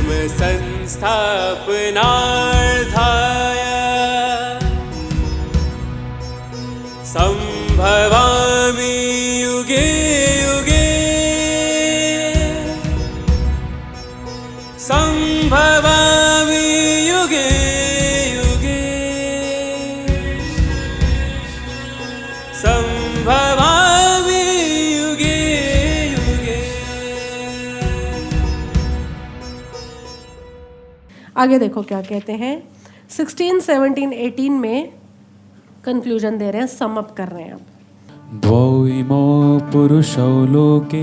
धर्म संस्थापनार्थाय संभवामि युगे युगे संभवामि युगे युगे संभवामि युगे युगे। आगे देखो क्या कहते हैं। 16, 17, 18 में कंक्लूजन दे रहे हैं, सम अप कर रहे हैं। द्वौ इमौ पुरुषौ लोके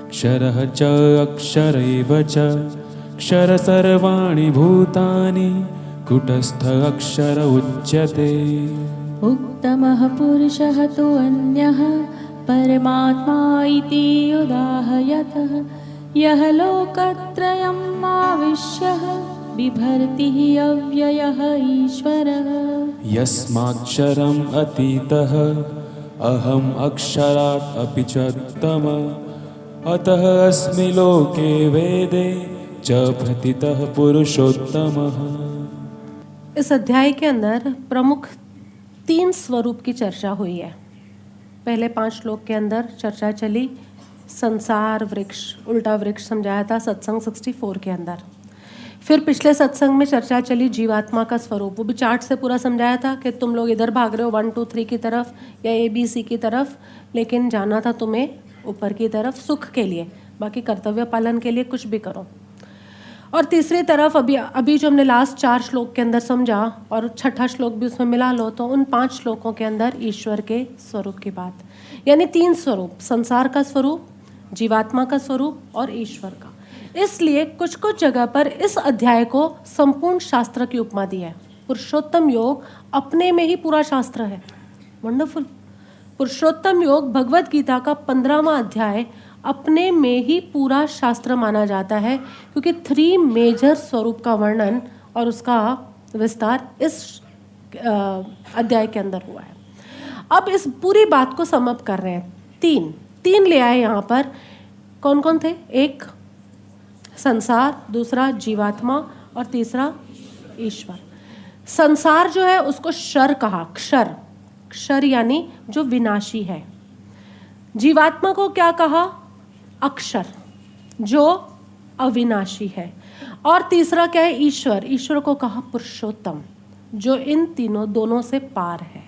क्षरः च अक्षर एव च क्षर सर्वाणि भूतानि कूटस्थ अक्षर उच्यते। उत्तमः पुरुषः तु अन्यः परमात्मा इति उदाहयतः यः लोकत्रयम् आविश्यः बिभर्ति अव्ययः ईश्वरः। यस्माक्षरम् अतीतः अहम् अक्षरात् अपि च उत्तमः अतः अस्मि लोके वेदे च प्रथितः पुरुषोत्तमः। इस अध्याय के अंदर प्रमुख 3 स्वरूप की चर्चा हुई है। पहले 5 श्लोक के अंदर चर्चा चली संसार वृक्ष, उल्टा वृक्ष समझाया था सत्संग 64 के अंदर। फिर पिछले सत्संग में चर्चा चली जीवात्मा का स्वरूप, वो भी चार्ट से पूरा समझाया था कि तुम लोग इधर भाग रहे हो 1, 2, 3 की तरफ या ABC की तरफ, लेकिन जाना था तुम्हें ऊपर की तरफ सुख के लिए, बाकी कर्तव्य पालन के लिए कुछ भी करो। और तीसरी तरफ अभी जो हमने लास्ट 4 श्लोक के अंदर समझा और छठा श्लोक भी उसमें मिला लो, तो उन 5 श्लोकों के अंदर ईश्वर के स्वरूप की बात, यानी 3 स्वरूप, संसार का स्वरूप, जीवात्मा का स्वरूप और ईश्वर का। इसलिए कुछ कुछ जगह पर इस अध्याय को संपूर्ण शास्त्र की उपमा दी है। पुरुषोत्तम योग अपने में ही पूरा शास्त्र है। वंडरफुल। पुरुषोत्तम योग भगवत गीता का 15वां अध्याय अपने में ही पूरा शास्त्र माना जाता है, क्योंकि 3 मेजर स्वरूप का वर्णन और उसका विस्तार इस अध्याय के अंदर हुआ है। अब इस पूरी बात को समअप कर रहे हैं। 3 ले आए यहाँ पर। कौन कौन थे? एक संसार, दूसरा जीवात्मा और तीसरा ईश्वर। संसार जो है उसको क्षर कहा, क्षर, क्षर यानी जो विनाशी है। जीवात्मा को क्या कहा? अक्षर, जो अविनाशी है। और तीसरा क्या है? ईश्वर, ईश्वर को कहा पुरुषोत्तम, जो इन दोनों से पार है।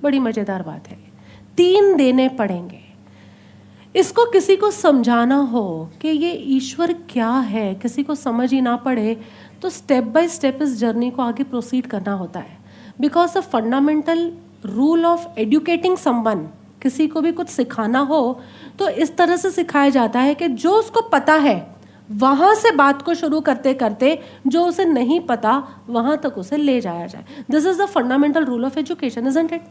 बड़ी मजेदार बात है। 3 देने पड़ेंगे। इसको किसी को समझाना हो कि ये ईश्वर क्या है, किसी को समझ ही ना पड़े, तो स्टेप बाय स्टेप इस जर्नी को आगे प्रोसीड करना होता है। Because the fundamental rule of educating someone, किसी को भी कुछ सिखाना हो तो इस तरह से सिखाया जाता है कि जो उसको पता है वहाँ से बात को शुरू करते करते जो उसे नहीं पता वहाँ तक उसे ले जाया जाए। This is the fundamental rule of education, isn't it?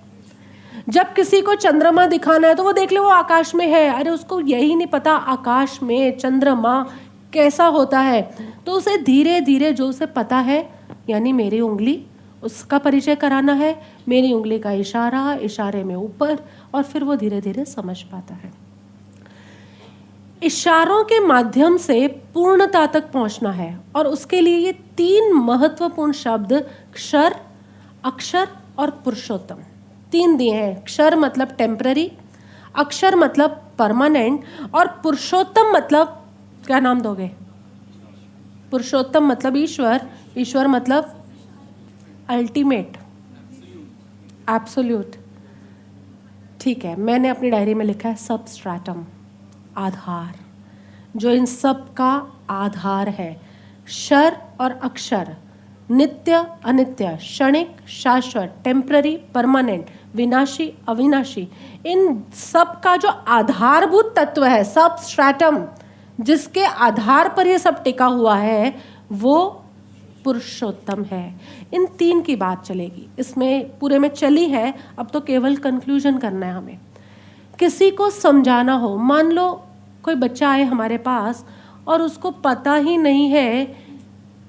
जब किसी को चंद्रमा दिखाना है तो वो देख ले वो आकाश में है, अरे उसको यही नहीं पता आकाश में चंद्रमा कैसा होता है, तो उसे धीरे धीरे जो उसे पता है, यानी मेरी उंगली, उसका परिचय कराना है, मेरी उंगली का इशारा, इशारे में ऊपर, और फिर वो धीरे धीरे समझ पाता है। इशारों के माध्यम से पूर्णता तक पहुंचना है, और उसके लिए ये 3 महत्वपूर्ण शब्द क्षर, अक्षर और पुरुषोत्तम 3 दिए हैं। क्षर मतलब टेम्पररी, अक्षर मतलब परमानेंट, और पुरुषोत्तम मतलब क्या नाम दोगे? पुरुषोत्तम मतलब ईश्वर, ईश्वर मतलब अल्टीमेट, एब्सोल्यूट। ठीक है, मैंने अपनी डायरी में लिखा है सबस्ट्रैटम, आधार, जो इन सब का आधार है। क्षर और अक्षर, नित्य अनित्य, क्षणिक शाश्वत, टेम्पररी परमानेंट, विनाशी अविनाशी, इन सब का जो आधारभूत तत्व है, सबस्ट्रैटम, जिसके आधार पर ये सब टिका हुआ है, वो पुरुषोत्तम है। इन 3 की बात चलेगी, इसमें पूरे में चली है, अब तो केवल कंक्लूजन करना है हमें। किसी को समझाना हो, मान लो कोई बच्चा आए हमारे पास और उसको पता ही नहीं है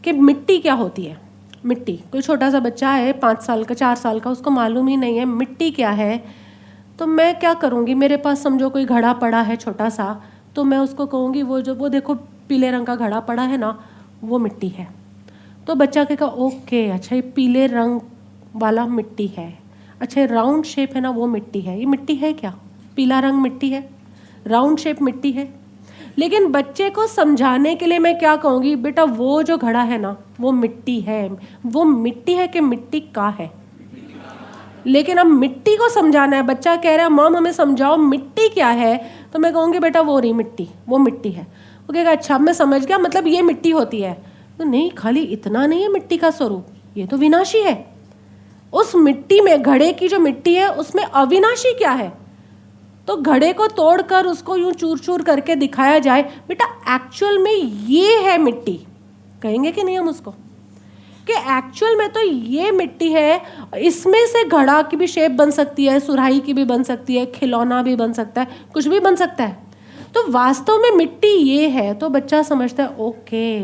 कि मिट्टी क्या होती है। मिट्टी, कोई छोटा सा बच्चा है 5 साल का, 4 साल का, उसको मालूम ही नहीं है मिट्टी क्या है, तो मैं क्या करूँगी? मेरे पास समझो कोई घड़ा पड़ा है छोटा सा, तो मैं उसको कहूँगी वो देखो पीले रंग का घड़ा पड़ा है ना, वो मिट्टी है। तो बच्चा कहेगा ओके, अच्छा ये पीले रंग वाला मिट्टी है, अच्छा ये राउंड शेप है ना वो मिट्टी है। ये मिट्टी है क्या? पीला रंग मिट्टी है, राउंड शेप मिट्टी है। लेकिन बच्चे को समझाने के लिए मैं क्या कहूँगी, बेटा वो जो घड़ा है ना वो मिट्टी है। वो मिट्टी है कि मिट्टी का है? लेकिन अब मिट्टी को समझाना है। बच्चा कह रहा है मॉम हमें समझाओ मिट्टी क्या है, तो मैं कहूँगी बेटा वो रही मिट्टी, वो मिट्टी है। वो कहेगा अच्छा मैं समझ गया, मतलब ये मिट्टी होती है। तो नहीं, खाली इतना नहीं है मिट्टी का स्वरूप, ये तो विनाशी है। उस मिट्टी में, घड़े की जो मिट्टी है उसमें अविनाशी क्या है? तो घड़े को तोड़कर उसको यूं चूर चूर करके दिखाया जाए, बेटा एक्चुअल में ये है मिट्टी, कहेंगे कि नहीं हम उसको, कि एक्चुअल में तो ये मिट्टी है, इसमें से घड़ा की भी शेप बन सकती है, सुराही की भी बन सकती है, खिलौना भी बन सकता है, कुछ भी बन सकता है। तो वास्तव में मिट्टी ये है। तो बच्चा समझता है ओके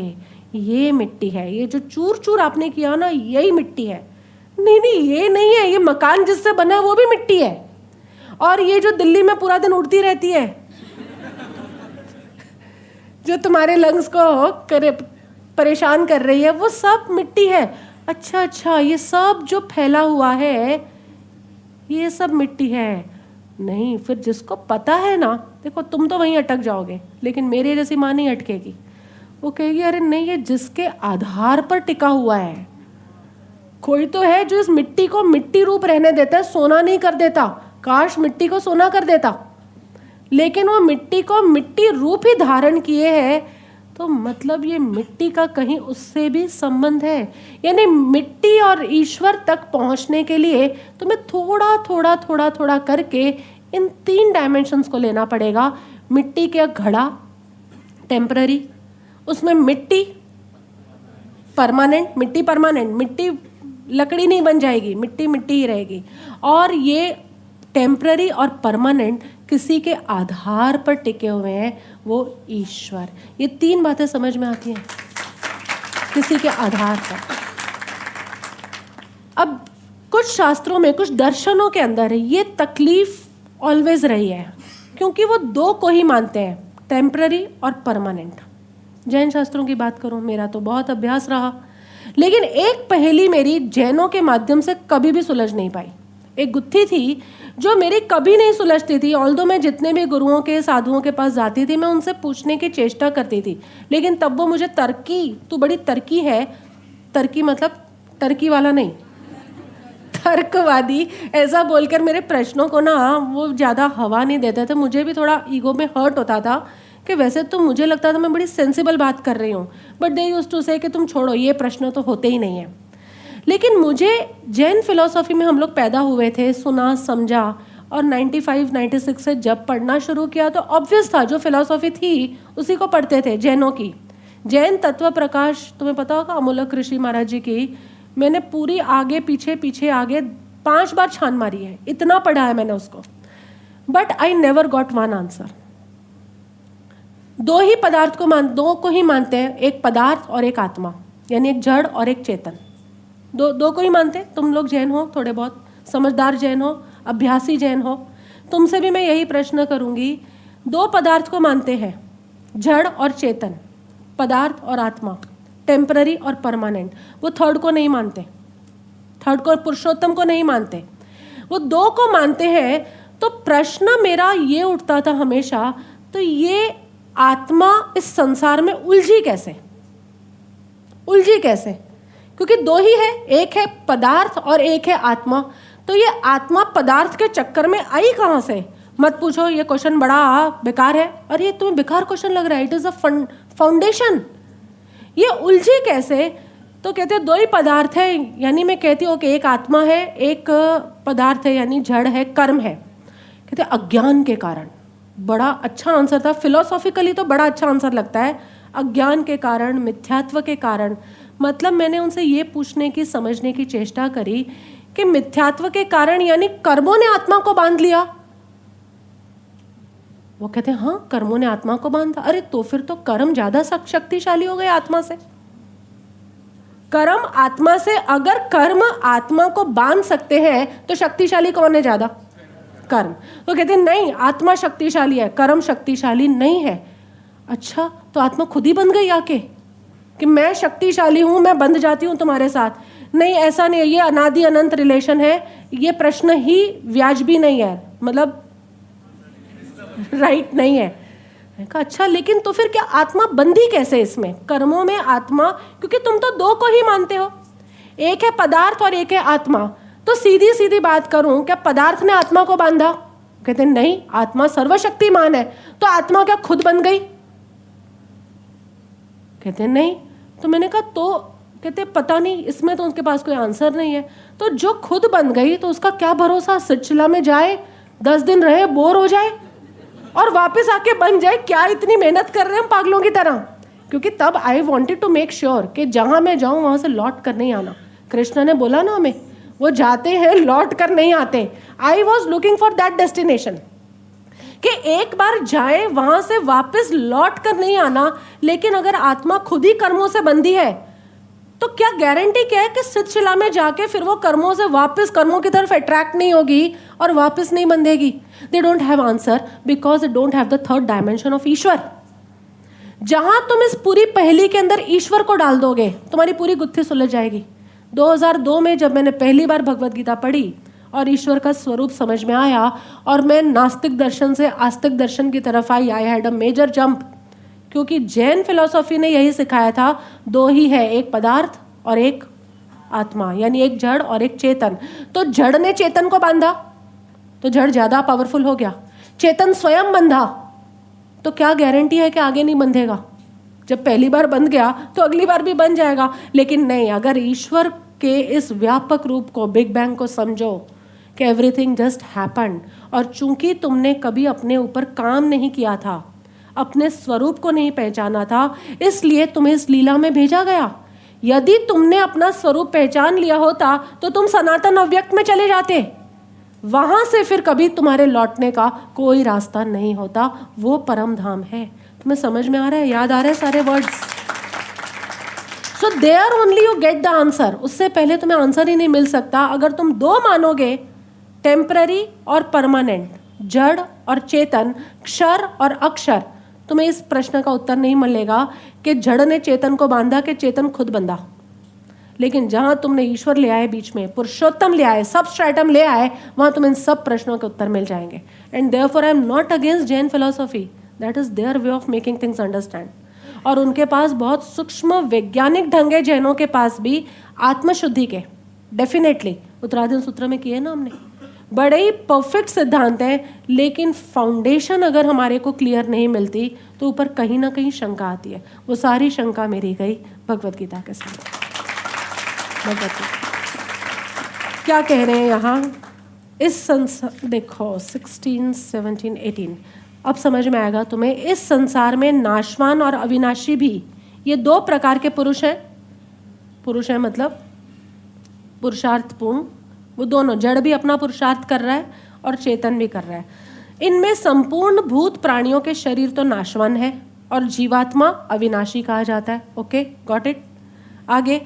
ये मिट्टी है, ये जो चूर चूर आपने किया ना यही मिट्टी है। नहीं नहीं ये नहीं है, ये मकान जिससे बना है वो भी मिट्टी है। और ये जो दिल्ली में पूरा दिन उड़ती रहती है जो तुम्हारे लंग्स को परेशान कर रही है, वो सब मिट्टी है। अच्छा अच्छा ये सब जो फैला हुआ है ये सब मिट्टी है। नहीं, फिर जिसको पता है ना, देखो तुम तो वहीं अटक जाओगे, लेकिन मेरे जैसी माँ नहीं अटकेगी। वो कहेगी अरे नहीं, ये जिसके आधार पर टिका हुआ है, कोई तो है जो इस मिट्टी को मिट्टी रूप रहने देता है, सोना नहीं कर देता। काश मिट्टी को सोना कर देता, लेकिन वो मिट्टी को मिट्टी रूप ही धारण किए है। तो मतलब ये मिट्टी का कहीं उससे भी संबंध है। यानी मिट्टी और ईश्वर तक पहुंचने के लिए तुम्हें थोड़ा थोड़ा थोड़ा थोड़ा करके इन 3 डायमेंशंस को लेना पड़ेगा। मिट्टी के घड़ा टेम्पररी, उसमें मिट्टी परमानेंट, मिट्टी परमानेंट, मिट्टी लकड़ी नहीं बन जाएगी, मिट्टी मिट्टी ही रहेगी। और ये टेम्पररी और परमानेंट किसी के आधार पर टिके हुए हैं, वो ईश्वर। ये 3 बातें समझ में आती हैं, किसी के आधार पर। अब कुछ शास्त्रों में, कुछ दर्शनों के अंदर ये तकलीफ ऑलवेज रही है, क्योंकि वो 2 को ही मानते हैं, टेम्पररी और परमानेंट। जैन शास्त्रों की बात करूं, मेरा तो बहुत अभ्यास रहा, लेकिन एक पहेली मेरी जैनों के माध्यम से कभी भी सुलझ नहीं पाई। एक गुत्थी थी जो मेरी कभी नहीं सुलझती थी। ऑल्दो मैं जितने भी गुरुओं के, साधुओं के पास जाती थी, मैं उनसे पूछने की चेष्टा करती थी, लेकिन तब वो मुझे तू बड़ी तर्की है, तर्की मतलब टर्की वाला नहीं, तर्कवादी, ऐसा बोलकर मेरे प्रश्नों को ना वो ज़्यादा हवा नहीं देते थे। मुझे भी थोड़ा ईगो में हर्ट होता था कि वैसे तो मुझे लगता था मैं बड़ी सेंसिबल बात कर रही हूँ, बट दे यूज्ड टू से कि तुम छोड़ो, ये प्रश्न तो होते ही नहीं है। लेकिन मुझे जैन फिलॉसफी में हम लोग पैदा हुए थे, सुना समझा, और 95-96 से जब पढ़ना शुरू किया तो ऑब्वियस था जो फिलॉसफी थी उसी को पढ़ते थे, जैनों की। जैन तत्व प्रकाश तुम्हें पता होगा, अमोलक ऋषि महाराज जी की, मैंने पूरी आगे पीछे पीछे आगे 5 बार छान मारी है, इतना पढ़ा है मैंने उसको, but I never got one answer. 2 को ही मानते हैं, एक पदार्थ और एक आत्मा, यानी एक जड़ और एक चेतन। दो को ही मानते हैं। तुम लोग जैन हो, थोड़े बहुत समझदार जैन हो, अभ्यासी जैन हो, तुमसे भी मैं यही प्रश्न करूंगी। 2 पदार्थ को मानते हैं, जड़ और चेतन, पदार्थ और आत्मा, टेम्पररी और परमानेंट। वो 3rd को नहीं मानते, 3rd को, पुरुषोत्तम को नहीं मानते, वो 2 को मानते हैं। तो प्रश्न मेरा ये उठता था हमेशा, तो ये आत्मा इस संसार में उलझी कैसे? क्योंकि 2 ही है, एक है पदार्थ और एक है आत्मा। तो ये आत्मा पदार्थ के चक्कर में आई कहाँ से? मत पूछो, ये क्वेश्चन बड़ा बेकार है। और ये तुम्हें बेकार क्वेश्चन लग रहा है, इट इज़ अ फाउंडेशन। ये उलझी कैसे? तो कहते हैं 2 ही पदार्थ है, यानी मैं कहती हूँ कि एक आत्मा है, एक पदार्थ है, यानी जड़ है, कर्म है। कहते हैं अज्ञान के कारण। बड़ा अच्छा आंसर था, फिलोसॉफिकली तो बड़ा अच्छा आंसर लगता है। अज्ञान के कारण, मिथ्यात्व के कारण। मतलब मैंने उनसे ये पूछने की, समझने की चेष्टा करी कि मिथ्यात्व के कारण यानी कर्मों ने आत्मा को बांध लिया। वो कहते हैं हाँ, कर्मों ने आत्मा को बांधा। अरे तो फिर तो कर्म ज्यादा शक्तिशाली हो गए आत्मा से। कर्म आत्मा से, अगर कर्म आत्मा को बांध सकते हैं तो शक्तिशाली कौन है ज्यादा? कर्म। तो कहते हैं नहीं, आत्मा शक्तिशाली है, कर्म शक्तिशाली नहीं है। अच्छा, तो आत्मा खुद ही बंध गई आके? कि मैं शक्तिशाली हूँ, मैं बंध जाती हूँ तुम्हारे साथ। नहीं, ऐसा नहीं है, ये अनादि अनंत रिलेशन है, ये प्रश्न ही वाजिबी नहीं है, मतलब राइट नहीं है। मैंने कहा अच्छा, लेकिन तो फिर क्या आत्मा बंधी कैसे इसमें, कर्मों में आत्मा, क्योंकि तुम तो दो को ही मानते हो, एक है पदार्थ और एक है आत्मा। तो सीधी सीधी बात करूं, क्या पदार्थ ने आत्मा को बांधा? कहते नहीं, आत्मा सर्वशक्तिमान है, तो आत्मा क्या खुद बन गई? कहते नहीं। तो मैंने कहा तो, कहते पता नहीं, इसमें तो उनके पास कोई आंसर नहीं है। तो जो खुद बन गई तो उसका क्या भरोसा, सिलसिला में जाए, 10 दिन रहे, बोर हो जाए और वापस आके बन जाए? क्या इतनी मेहनत कर रहे हैं हम पागलों की तरह? क्योंकि तब I wanted to make sure कि जहां मैं जाऊं वहां से लौट कर नहीं आना। कृष्ण ने बोला ना हमें, वो जाते हैं लौट कर नहीं आते। I was looking for that destination कि एक बार जाए वहां से वापस लौट कर नहीं आना। लेकिन अगर आत्मा खुद ही कर्मों से बंधी है तो क्या गारंटी क्या है कि सिलसिला में जाके फिर वो कर्मों से वापस कर्मों की तरफ अट्रैक्ट नहीं होगी और वापस नहीं बंधेगी? They don't have answer because they don't have the third dimension of Ishwar. जहां तुम इस पूरी पहेली के अंदर ईश्वर को डाल दोगे, तुम्हारी पूरी गुत्थी सुलझ जाएगी। 2002 में जब मैंने पहली बार भगवद गीता पढ़ी और ईश्वर का स्वरूप समझ में आया और मैं नास्तिक दर्शन से आस्तिक दर्शन की तरफ आई, I had a major jump, क्योंकि जैन फिलॉसफी ने यही सिखाया था, दो ही है, एक पदार्थ और एक आत्मा, यानी एक जड़ और एक चेतन। तो जड़ ने चेतन को बांधा तो जड़ ज्यादा पावरफुल हो गया, चेतन स्वयं बंधा तो क्या गारंटी है कि आगे नहीं बंधेगा? जब पहली बार बंध गया तो अगली बार भी बन जाएगा। लेकिन नहीं, अगर ईश्वर के इस व्यापक रूप को, बिग बैंग को समझो कि एवरीथिंग जस्ट हैपेंड, और चूंकि तुमने कभी अपने ऊपर काम नहीं किया था, अपने स्वरूप को नहीं पहचाना था, इसलिए तुम्हें इस लीला में भेजा गया। यदि तुमने अपना स्वरूप पहचान लिया होता तो तुम सनातन अव्यक्त में चले जाते, वहां से फिर कभी तुम्हारे लौटने का कोई रास्ता नहीं होता। वो परम धाम है। तुम्हें समझ में आ रहा है, याद आ रहे हैं सारे words? So there only you get the answer. उससे पहले तुम्हें आंसर ही नहीं मिल सकता। अगर तुम दो मानोगे, टेम्पररी और परमानेंट, जड़ और चेतन, क्षर और अक्षर, तुम्हें इस प्रश्न का उत्तर नहीं मिलेगा कि जड़ ने चेतन को बांधा कि चेतन खुद बंधा। लेकिन जहां तुमने ईश्वर ले आए, बीच में पुरुषोत्तम ले आए, सब स्ट्रैटम ले आए, वहां तुम्हें इन सब प्रश्नों के उत्तर मिल जाएंगे। And therefore I am not against Jain philosophy, that is their way of making things understand. और उनके पास बहुत सूक्ष्म वैज्ञानिक ढंग है, जैनों के पास भी, आत्मशुद्धि के। डेफिनेटली उत्तराधीन सूत्र में किए ना हमने, बड़े ही परफेक्ट सिद्धांत हैं। लेकिन फाउंडेशन अगर हमारे को क्लियर नहीं मिलती तो ऊपर कहीं ना कहीं शंका आती है। वो सारी शंका मेरी गई भगवद गीता के साथ। क्या कह रहे हैं यहाँ? इस संसार, देखो 16, 17, 18, अब समझ में आएगा तुम्हें। इस संसार में नाशवान और अविनाशी भी, ये दो प्रकार के पुरुष हैं। पुरुष है मतलब पुरुषार्थपूर्ण, वो दोनों, जड़ भी अपना पुरुषार्थ कर रहा है और चेतन भी कर रहा है। इनमें संपूर्ण भूत प्राणियों के शरीर तो नाशवान है और जीवात्मा अविनाशी कहा जाता है। Okay, got it? आगे,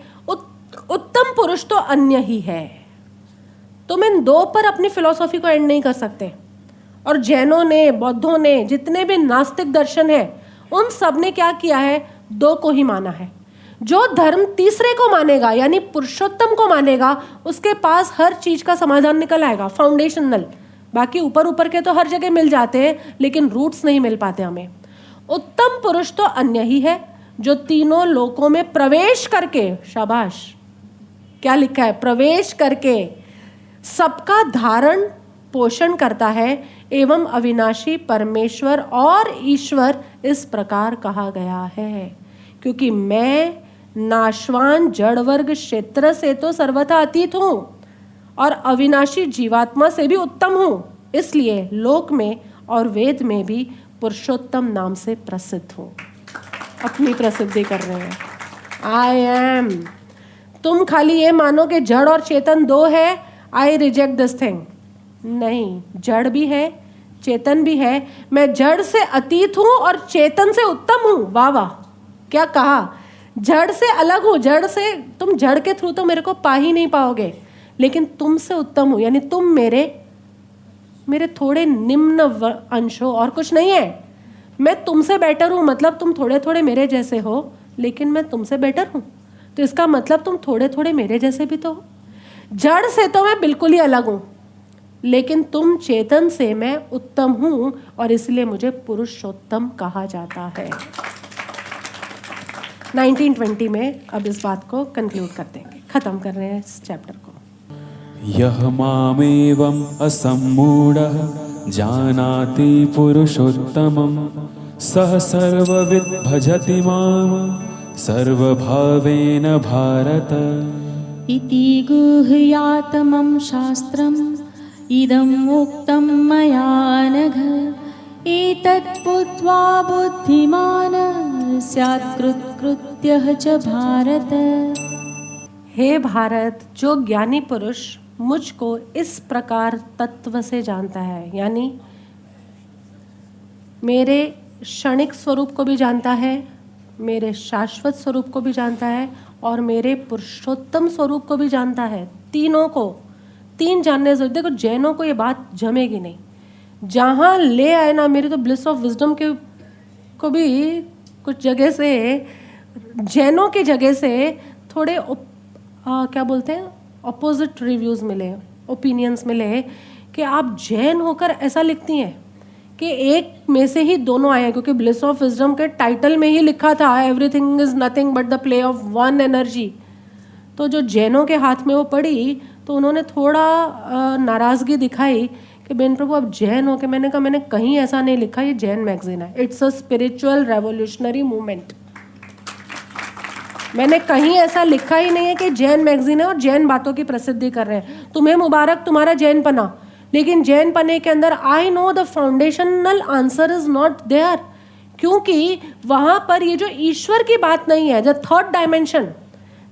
उत्तम पुरुष तो अन्य ही है। तुम इन दो पर अपनी फिलॉसफी को एंड नहीं कर सकते। और जैनों ने, बौद्धों ने, जितने भी नास्तिक दर्शन है, उन सब ने क्या किया है? दो को ही माना है। जो धर्म तीसरे को मानेगा, यानी पुरुषोत्तम को मानेगा, उसके पास हर चीज का समाधान निकल आएगा, फाउंडेशनल। बाकी ऊपर ऊपर के तो हर जगह मिल जाते हैं, लेकिन रूट्स नहीं मिल पाते हमें। उत्तम पुरुष तो अन्य ही है, जो तीनों लोकों में प्रवेश करके, शाबाश, क्या लिखा है? प्रवेश करके सबका धारण पोषण करता है, एवं अविनाशी परमेश्वर और ईश्वर इस प्रकार कहा गया है। क्योंकि मैं नाशवान जड़ वर्ग क्षेत्र से तो सर्वथा अतीत हूं और अविनाशी जीवात्मा से भी उत्तम हूं, इसलिए लोक में और वेद में भी पुरुषोत्तम नाम से प्रसिद्ध हूं। अपनी प्रसिद्धि कर रहे हैं, आई एम। तुम खाली ये मानो कि जड़ और चेतन दो है, आई रिजेक्ट दिस थिंग। नहीं, जड़ भी है, चेतन भी है। मैं जड़ से अतीत हूं और चेतन से उत्तम हूं। वाह वाह, क्या कहा! जड़ से अलग हूं, जड़ से, तुम जड़ के थ्रू तो मेरे को पा ही नहीं पाओगे, लेकिन तुमसे उत्तम हूं, यानी तुम मेरे थोड़े निम्न अंश हो और कुछ नहीं है। मैं तुमसे बेटर हूं, मतलब तुम थोड़े थोड़े मेरे जैसे हो, लेकिन मैं तुमसे बेटर हूँ, तो इसका मतलब तुम थोड़े थोड़े मेरे जैसे भी तो हो। जड़ से तो मैं बिल्कुल ही अलग हूँ, लेकिन तुम चेतन से मैं उत्तम हूँ, और इसलिए मुझे पुरुषोत्तम कहा जाता है। 1920 में अब इस बात को कंक्लूड कर देंगे, खत्म कर रहे हैं इस चैप्टर को। यह मामेवम् असम्मूढः जानाति पुरुषोत्तमं सः सर्वविद् भजति मां सर्वभावेन भारत। इति गुह्यातमं शास्त्रम् इदम् उक्तं मया नघ एतत् बुद्ध्वा बुद्धिमान् स्यात् कृतकृत्यः च भारत। हे भारत, जो ज्ञानी पुरुष मुझको इस प्रकार तत्व से जानता है, यानी मेरे क्षणिक स्वरूप को भी जानता है, मेरे शाश्वत स्वरूप को भी जानता है, और मेरे पुरुषोत्तम स्वरूप को भी जानता है, तीनों को, तीन जानने से। देखो जैनों को ये बात जमेगी नहीं, जहाँ ले आए ना, मेरी तो ब्लिस ऑफ विजडम के को भी कुछ जगह से, जैनों की जगह से थोड़े क्या बोलते हैं, अपोजिट रिव्यूज़ मिले, ओपिनियंस मिले कि आप जैन होकर ऐसा लिखती हैं कि एक में से ही दोनों आए हैं, क्योंकि ब्लिस ऑफ विजडम के टाइटल में ही लिखा था everything is nothing but the play of one energy. तो जो जैनों के हाथ में वो पड़ी तो उन्होंने थोड़ा नाराज़गी दिखाई कि बेन प्रभु अब जैन हो के। मैंने कहा मैंने कहीं ऐसा नहीं लिखा, ये जैन मैगजीन है, it's a spiritual revolutionary movement. मैंने कहीं ऐसा लिखा ही नहीं है कि जैन मैगजीन है और जैन बातों की प्रसिद्धि कर रहे हैं। तुम्हें मुबारक तुम्हारा जैन पना, लेकिन जैन पने के अंदर I know the foundational answer is not there, क्योंकि वहाँ पर ये जो ईश्वर की बात नहीं है, द थर्ड डायमेंशन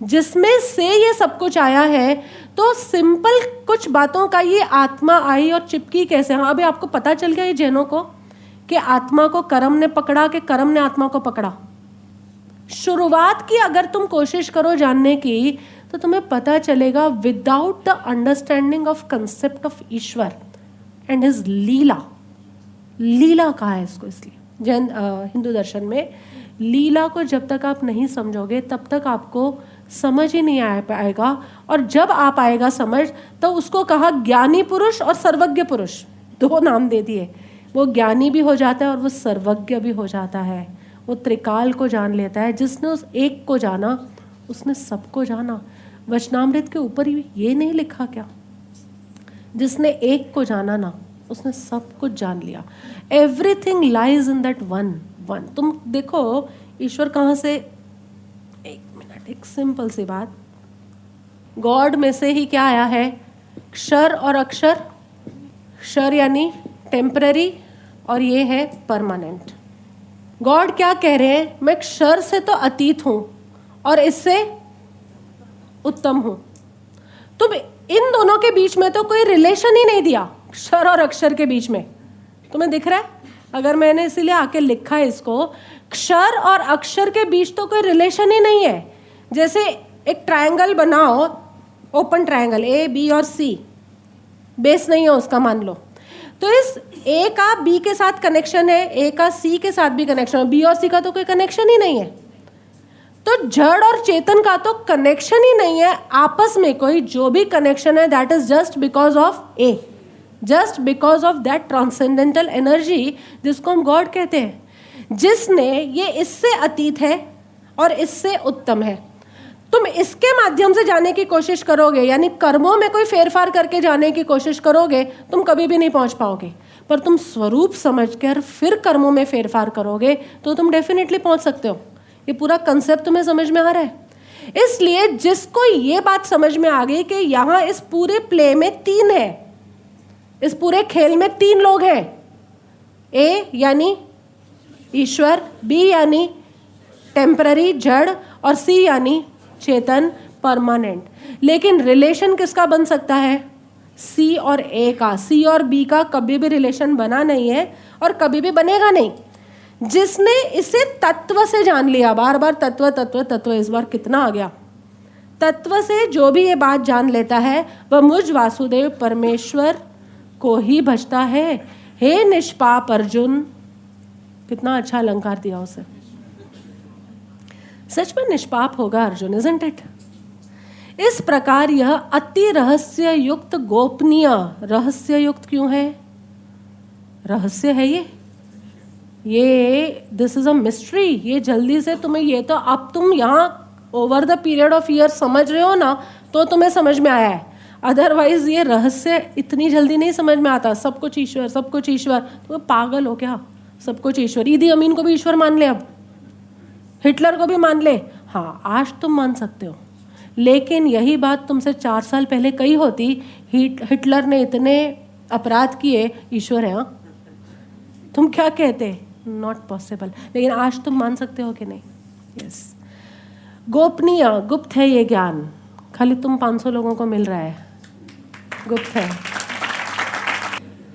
जिसमें से ये सब कुछ आया है, तो सिंपल कुछ बातों का ये आत्मा आई और चिपकी कैसे। हाँ, अभी आपको पता चल गया ये जैनों को कि आत्मा को कर्म ने पकड़ा कि कर्म ने आत्मा को पकड़ा। शुरुआत की अगर तुम कोशिश करो जानने की, तो तुम्हें पता चलेगा without the understanding of concept of Ishwar and his leela. लीला कहा है इसको इसलिए जैन हिंदू दर्शन में, लीला को जब तक आप नहीं समझोगे तब तक आपको समझ ही नहीं आ पाएगा, और जब आ पाएगा समझ तो उसको कहा ज्ञानी पुरुष और सर्वज्ञ पुरुष, दो नाम दे दिए। वो ज्ञानी भी हो जाता है और वो सर्वज्ञ भी हो जाता है, वो त्रिकाल को जान लेता है। जिसने उस एक को जाना उसने सबको जाना। वचनामृत के ऊपर ये नहीं लिखा क्या, जिसने एक को जाना ना उसने सब कुछ जान लिया। Everything lies in that one. तुम देखो ईश्वर कहाँ से, एक मिनट, एक सिंपल सी बात, गॉड में से ही क्या आया है, क्षर और अक्षर। क्षर यानी टेम्पररी और ये है परमानेंट। गॉड क्या कह रहे हैं, मैं क्षर से तो अतीत हूं और इससे उत्तम हूं। तुम इन दोनों के बीच में तो कोई रिलेशन ही नहीं दिया, क्षर और अक्षर के बीच में। तुम्हें दिख रहा है, अगर मैंने इसीलिए आके लिखा है इसको, क्षर और अक्षर के बीच तो कोई रिलेशन ही नहीं है। जैसे एक ट्रायंगल बनाओ, ओपन ट्रायंगल, ए बी और सी, बेस नहीं है उसका मान लो, तो इस ए का बी के साथ कनेक्शन है, ए का सी के साथ भी कनेक्शन है, बी और सी का तो कोई कनेक्शन ही नहीं है। तो जड़ और चेतन का तो कनेक्शन ही नहीं है आपस में। कोई जो भी कनेक्शन है that is just because of A, just because of that transcendental energy जिसको हम गॉड कहते हैं, जिसने ये इससे अतीत है और इससे उत्तम है। तुम इसके माध्यम से जाने की कोशिश करोगे, यानी कर्मों में कोई फेरफार करके जाने की कोशिश करोगे, तुम कभी भी नहीं पहुंच पाओगे। पर तुम स्वरूप समझकर फिर कर्मों में फेरफार करोगे तो तुम डेफिनेटली पहुंच सकते हो। ये पूरा कंसेप्ट तुम्हें समझ में आ रहा है। इसलिए जिसको ये बात समझ में आ गई कि यहाँ इस पूरे प्ले में तीन है, इस पूरे खेल में तीन लोग हैं, ए यानी ईश्वर, बी यानी टेम्पररी जड़, और सी यानी चेतन परमानेंट। लेकिन रिलेशन किसका बन सकता है, सी और ए का। सी और बी का कभी भी रिलेशन बना नहीं है और कभी भी बनेगा नहीं। जिसने इसे तत्व से जान लिया, बार बार तत्व तत्व तत्व, इस बार कितना आ गया, तत्व से जो भी ये बात जान लेता है वह मुझ वासुदेव परमेश्वर को ही भजता है। हे निष्पाप अर्जुन, कितना अच्छा अलंकार दिया उसे। सच में निष्पाप होगा अर्जुन, इजंट इट? इस प्रकार यह अति रहस्य युक्त गोपनीय, रहस्य युक्त क्यों है? रहस्य है ये दिस इज अ मिस्ट्री। ये जल्दी से तुम्हें, ये तो अब तुम यहाँ over the period of year समझ रहे हो ना, तो तुम्हें समझ में आया है। अदरवाइज ये रहस्य इतनी जल्दी नहीं समझ में आता। सब कुछ ईश्वर, सब कुछ ईश्वर, तुम्हें पागल हो क्या? सब कुछ ईश्वर। ईदी अमीन को भी ईश्वर मान ले, अब हिटलर को भी मान ले। हाँ, आज तुम मान सकते हो, लेकिन यही बात तुमसे 4 साल पहले कही होती, हिटलर ने इतने अपराध किए, ईश्वर है, हाँ, तुम क्या कहते? Not possible. लेकिन आज तुम मान सकते हो कि नहीं? यस। गोपनीय, गुप्त है ये ज्ञान, खाली तुम 500 लोगों को मिल रहा है, गुप्त है।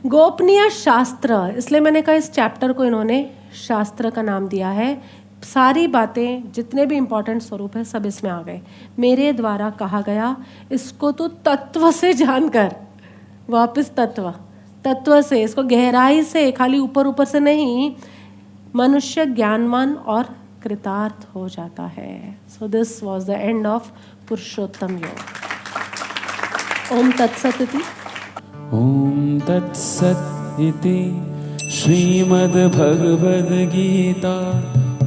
गोपनीय शास्त्र, इसलिए मैंने कहा इस चैप्टर को इन्होंने शास्त्र का नाम दिया है। सारी बातें, जितने भी इंपॉर्टेंट स्वरूप है, सब इसमें आ गए। मेरे द्वारा कहा गया, इसको तो तत्व से जानकर, वापस तत्व से, इसको गहराई से, खाली ऊपर ऊपर से नहीं, मनुष्य ज्ञानवान और कृतार्थ हो जाता है। So this was the end of Purushottam Yoga. ओम तत्सत इति। ॐ तत्सत् इति श्रीमद्भगवद्गीता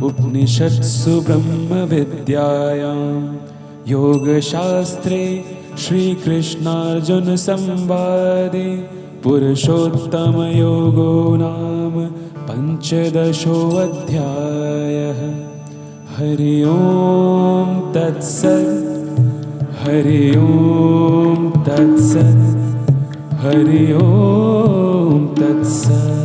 उपनिषत्सु ब्रह्मविद्यायां योगशास्त्रे श्रीकृष्णार्जुनसंवादे पुरुषोत्तमयोगो नाम 15ोऽध्यायः। हरि ओम तत्सत्, हरि ओम तत्सत्, हरि ओम तत्सत्।